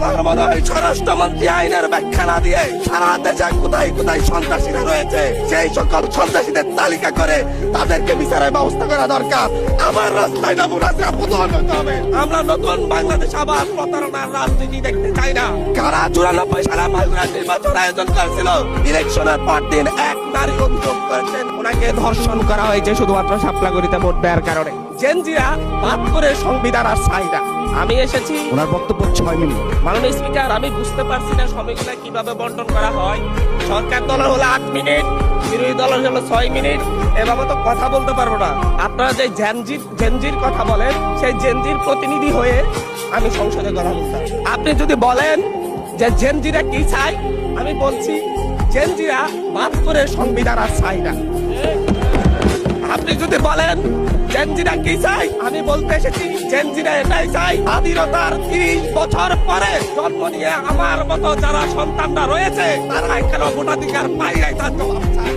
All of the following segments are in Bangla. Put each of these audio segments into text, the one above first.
আমার মনে হয় স্বরাষ্ট্রমন্ত্রী আইনের ব্যাখ্যা না দিয়ে সারা দেশে কোথায় কোথায় সন্ত্রাসীরা রয়েছে সেই সকল সন্ত্রাসীদের তালিকা করে তাদেরকে বিচারের ব্যবস্থা করা দরকার। আমার রাস্তায় না রাস্তা প্রধান হতে হবে। আমরা নতুন বাংলাদেশ আবার প্রতারণার রাজনীতি দেখতে চাই না। কারা 94 সালে মাগুরা নির্বাচন আয়োজন করেছিল, ইলেকশনের পর দিন এক নারী অভিযোগ করেছেন ওনাকে ধর্ষণ করা হয়েছে শুধুমাত্র শাপলাগুড়িতে ভোট দেওয়ার কারণে। জেনজিরা বাদ করে সংবিধান আর চাই না। আমি এসেছি, ওনার বক্তব্য 6 মিনিট। মাননীয় স্পিকার, আমি বুঝতে পারছি না সময়গুলো কিভাবে বন্টন করা হয়। সরকার দলের হলো 8 মিনিট, বিরোধী দলের হলো 6 মিনিট। এভাবে তো কথা বলতে পারবো না। আপনারা যে জেনজির কথা বলেন, সেই জেনজির প্রতিনিধি হয়ে আমি সংসদে কথা বলতাম। আপনি যদি বলেন যে জেনজিরা কি চাই, আমি বলছি জেনজিরা বাদ করে সংবিধান আর চাই না। আপনি যদি বলেন জেনজিরা কি চাই, আমি বলতে এসেছি জেনজিরা এটাই চাই, স্বাধীনতার 30 বছর পরে জন্ম নিয়ে আমার মতো যারা সন্তানরা রয়েছে তারা এখানে ভোটাধিকার পাই নাই, তার জবাব চাই।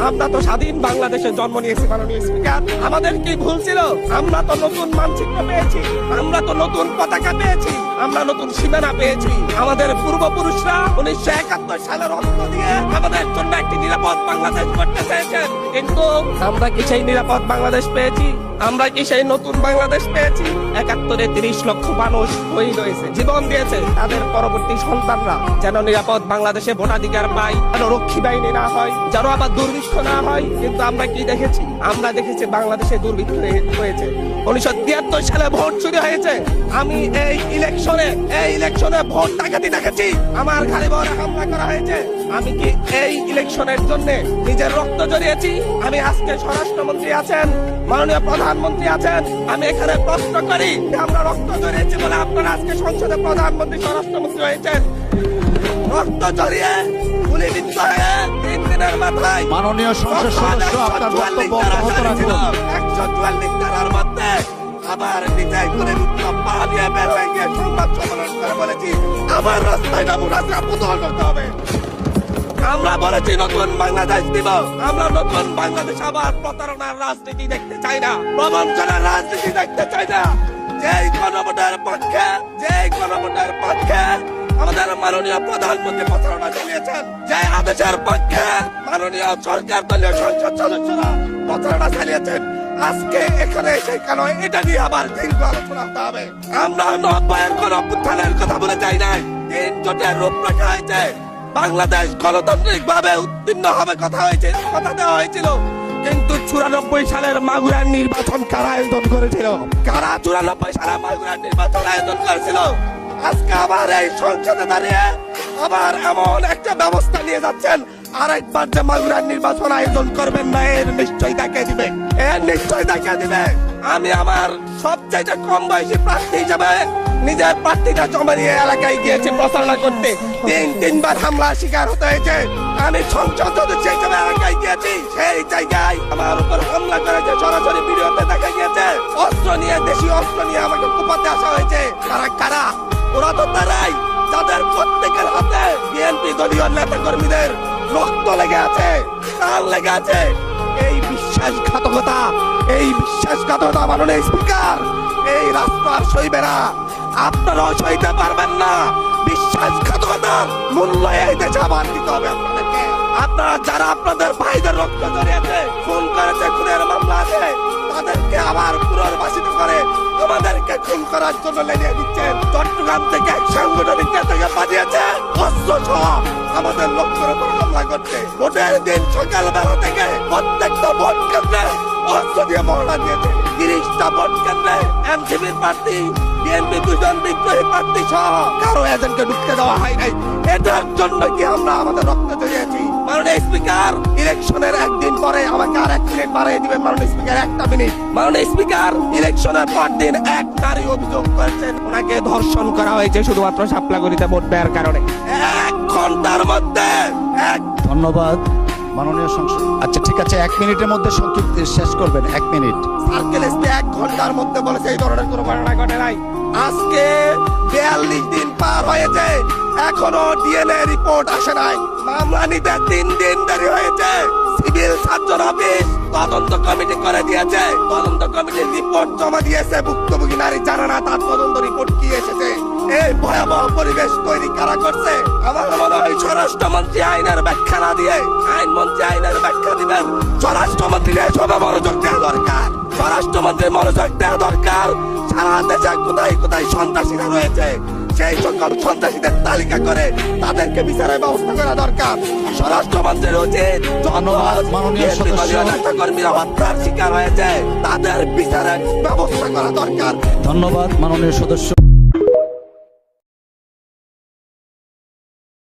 আমরা তো স্বাধীন বাংলাদেশে জন্ম নিয়েছি মাননীয় স্পিকার। আমাদের কি ভুল ছিল? আমরা তো নতুন মানচিত্র পেয়েছি, আমরা তো নতুন পতাকা পেয়েছি, আমরা নতুন সীমানা পেয়েছি। আমাদের পূর্বপুরুষরা 1971 সালে রক্ত দিয়ে আমাদের জন্য একটি নিরাপদ বাংলাদেশ করতে চেয়েছেন, কিন্তু আমরা কি সেই নিরাপদ বাংলাদেশ পেয়েছি? আমরা কি সেই নতুন বাংলাদেশ পেয়েছি? 71-এ 30 লক্ষ মানুষ শহীদ হয়েছে, জীবন দিয়েছে তাদের পরবর্তী সন্তানরা যেন নিরাপদ বাংলাদেশে ভোটাধিকার পায়, যেন রক্ষী বাহিনী না হয়, যেন আবার দুর্ভিক্ষ না হয়। কিন্তু আমরা কি দেখেছি? আমরা দেখেছি বাংলাদেশে দুর্ভিক্ষ হয়েছে। 1973 সালে ভোট চুরি হয়েছে। আমি এই ইলেকশনে ভোট ডাকাতি দেখেছি। আমার ঘরে বড় হামলা করা হয়েছে। আমি কি এই ইলেকশনের জন্য নিজের রক্ত জড়িয়েছি? আমি আজকে স্বরাষ্ট্রমন্ত্রী আছেন, মাননীয় প্রধানমন্ত্রী আছেন, আমি এখানে প্রশ্ন করি, আমরা রক্ত জড়িয়েছি বলে আপনারা আজকে সংসদে প্রধানমন্ত্রী স্বরাষ্ট্রমন্ত্রী হয়েছেন? রক্ত জড়িয়ে গুলিবিদ্ধ হয়ে 3 দিনের মাথায় মাননীয় সংসদ সদস্য আপনার বক্তব্য অব্যাহত রাখুন। 144 ধারার মধ্যে আবার নিজে করে পা দিয়ে বের হয়ে গিয়ে সংবাদ সম্মেলন করে বলেছি আমার রাস্তায় নামু, রাস্তা প্রধান হতে হবে। আমরা বলেছি নতুন বাংলাদেশ দিব। আমরা নতুন বাংলাদেশ আবার প্রতারণার রাজনীতি দেখতে চাই না, প্রবঞ্চনার রাজনীতি দেখতে চাই না। যেই গণভোটের পক্ষে আমাদের মাননীয় প্রধানমন্ত্রী প্রচারণা চালিয়েছেন, যে আদেশের পক্ষে মাননীয় সরকার দলীয় সংসদ সদস্যরা প্রচারণা চালিয়েছেন, আজকে এখানে সেখানে এটা নিয়ে আবার দীর্ঘ আলোচনা হতে হবে। আমরা 90-এর গণঅভ্যুত্থানের কথা বলে যাই নাই, 3 জোটের রূপরেখা হয়েছে, বাংলাদেশ গণতান্ত্রিক ভাবে উত্তীর্ণ হবে কথা দেওয়া হয়েছিল। কিন্তু 94 সালের মাগুরার নির্বাচন কারা আয়োজন করেছিল? কারা 94 সালে মাগুরার নির্বাচন আয়োজন করেছিল? আজকে আবার এই সংসদে দাঁড়িয়ে আবার এমন একটা ব্যবস্থা নিয়ে যাচ্ছেন, আরেকবার যে মাগুরার নির্বাচন আয়োজন করবেন না, এর নিশ্চয়ই দেখা দিবে। আমি আমার সবচাইতে কম বয়সী প্রার্থী হিসেবে নিজের প্রার্থীটা জমা দিয়ে এলাকায় গিয়েছি প্রচারণা করতে। 3-3বার হামলার শিকার হতে হয়েছে। আমি সংসদ সদস্য হিসেবে এলাকায় গিয়েছি, সেই জায়গায় আমার উপর হামলা করেছে, সরাসরি ভিডিওতে দেখা গিয়েছে। দেশীয় অস্ত্র নিয়ে আমাকে কোপাতে আসা হয়েছে। কারা? ওরা তো তারাই যাদের প্রত্যেকের হাতে বিএনপি দলীয় নেতা কর্মীদের রক্ত লেগে আছে, প্রাণ লেগে আছে। এই বিশ্বাসঘাতকতা মাননীয় স্পিকার, এই রাষ্ট্র আর সইবে না, আপনারাও সইতে পারবেন না। বিশ্বাসঘাতকতার মূল্য এই দেশে আবার দিতে হবে আপনাদেরকে। আপনারা যারা আপনাদের ভাইদের রক্ত জড়িয়েছে, খুন করেছে, খুনের মামলা আছে, তাদেরকে আবার পুনর্বাসিত করে আমাদেরকে খুন করার জন্য লেলিয়ে দিচ্ছেন। চট্টগ্রাম থেকে এক সাংগঠনিক নেতাকে পাঠিয়েছে অস্ত্র সহ আমাদের লক্ষ্যের উপর হামলা করতে। ভোটের দিন সকালবেলা থেকে প্রত্যেকটা ভোট কেন্দ্রে অস্ত্র দিয়ে মহড়া দিয়েছে। 30টা ভোট কেন্দ্রে এনসিপির প্রার্থী, বিএনপি 2 জন বিদ্রোহী প্রার্থী সহ কারো এজেন্টকে ঢুকতে দেওয়া হয় নাই। এটার জন্য কি আমরা আমাদের রক্ত জড়িয়েছি? মাননীয় স্পিকার, ইলেকশনের একদিন পরে আমাকে আর 1 মিনিট বাড়িয়ে দিবেন মাননীয় স্পিকার, 1টা মিনিট। মাননীয় স্পিকার, ইলেকশনের পর দিন এক নারী অভিযোগ করেছেন ওনাকে ধর্ষণ করা হয়েছে শুধুমাত্র শাপলাগুড়িতে ভোট দেওয়ার কারণে। 1 ঘন্টার মধ্যে ধন্যবাদ মাননীয় সংসদ। আচ্ছা ঠিক আছে, 1 মিনিটের মধ্যে সংক্ষিপ্ত শেষ করবেন। 1 মিনিট। সার্কেল এসপি 1 ঘন্টার মধ্যে বলেছে এই ধরনের কোনো ঘটনা ঘটে নাই। আজকে 42 দিন পার হয়েছে, এখনো ডিএনএ রিপোর্ট আসে নাই। মামলা নিতে 3 দিন দেরি হয়েছে। সিভিল সার্জন অফিস তদন্ত কমিটি করে দিয়েছে, তদন্ত কমিটির রিপোর্ট জমা দিয়েছে। ভুক্তভোগী নারী জানে না তার তদন্ত রিপোর্ট কি এসেছে। এই ভয়াবহ পরিবেশ তৈরি কারা করছে? আমার মনে হয় স্বরাষ্ট্রমন্ত্রী আইনের ব্যাখ্যা না দিয়ে আইনমন্ত্রী আইনের ব্যাখ্যা দিবেন। স্বরাষ্ট্রমন্ত্রীর এসবে মনোযোগ দেওয়া দরকার। স্বরাষ্ট্রমন্ত্রীর মনোযোগ দেওয়া দরকার। সারা দেশে কোথায় কোথায় সন্ত্রাসীরা রয়েছে, সেই সকল সন্ত্রাসীদের তালিকা করে তাদেরকে বিচারের ব্যবস্থা করা দরকার। স্বরাষ্ট্রমন্ত্রীর উচিত ধন্যবাদ, মাননীয় সদস্য। নেতাকর্মীরা হত্যার শিকার হয়েছে, তাদের বিচারের ব্যবস্থা করা দরকার। ধন্যবাদ মাননীয় সদস্য।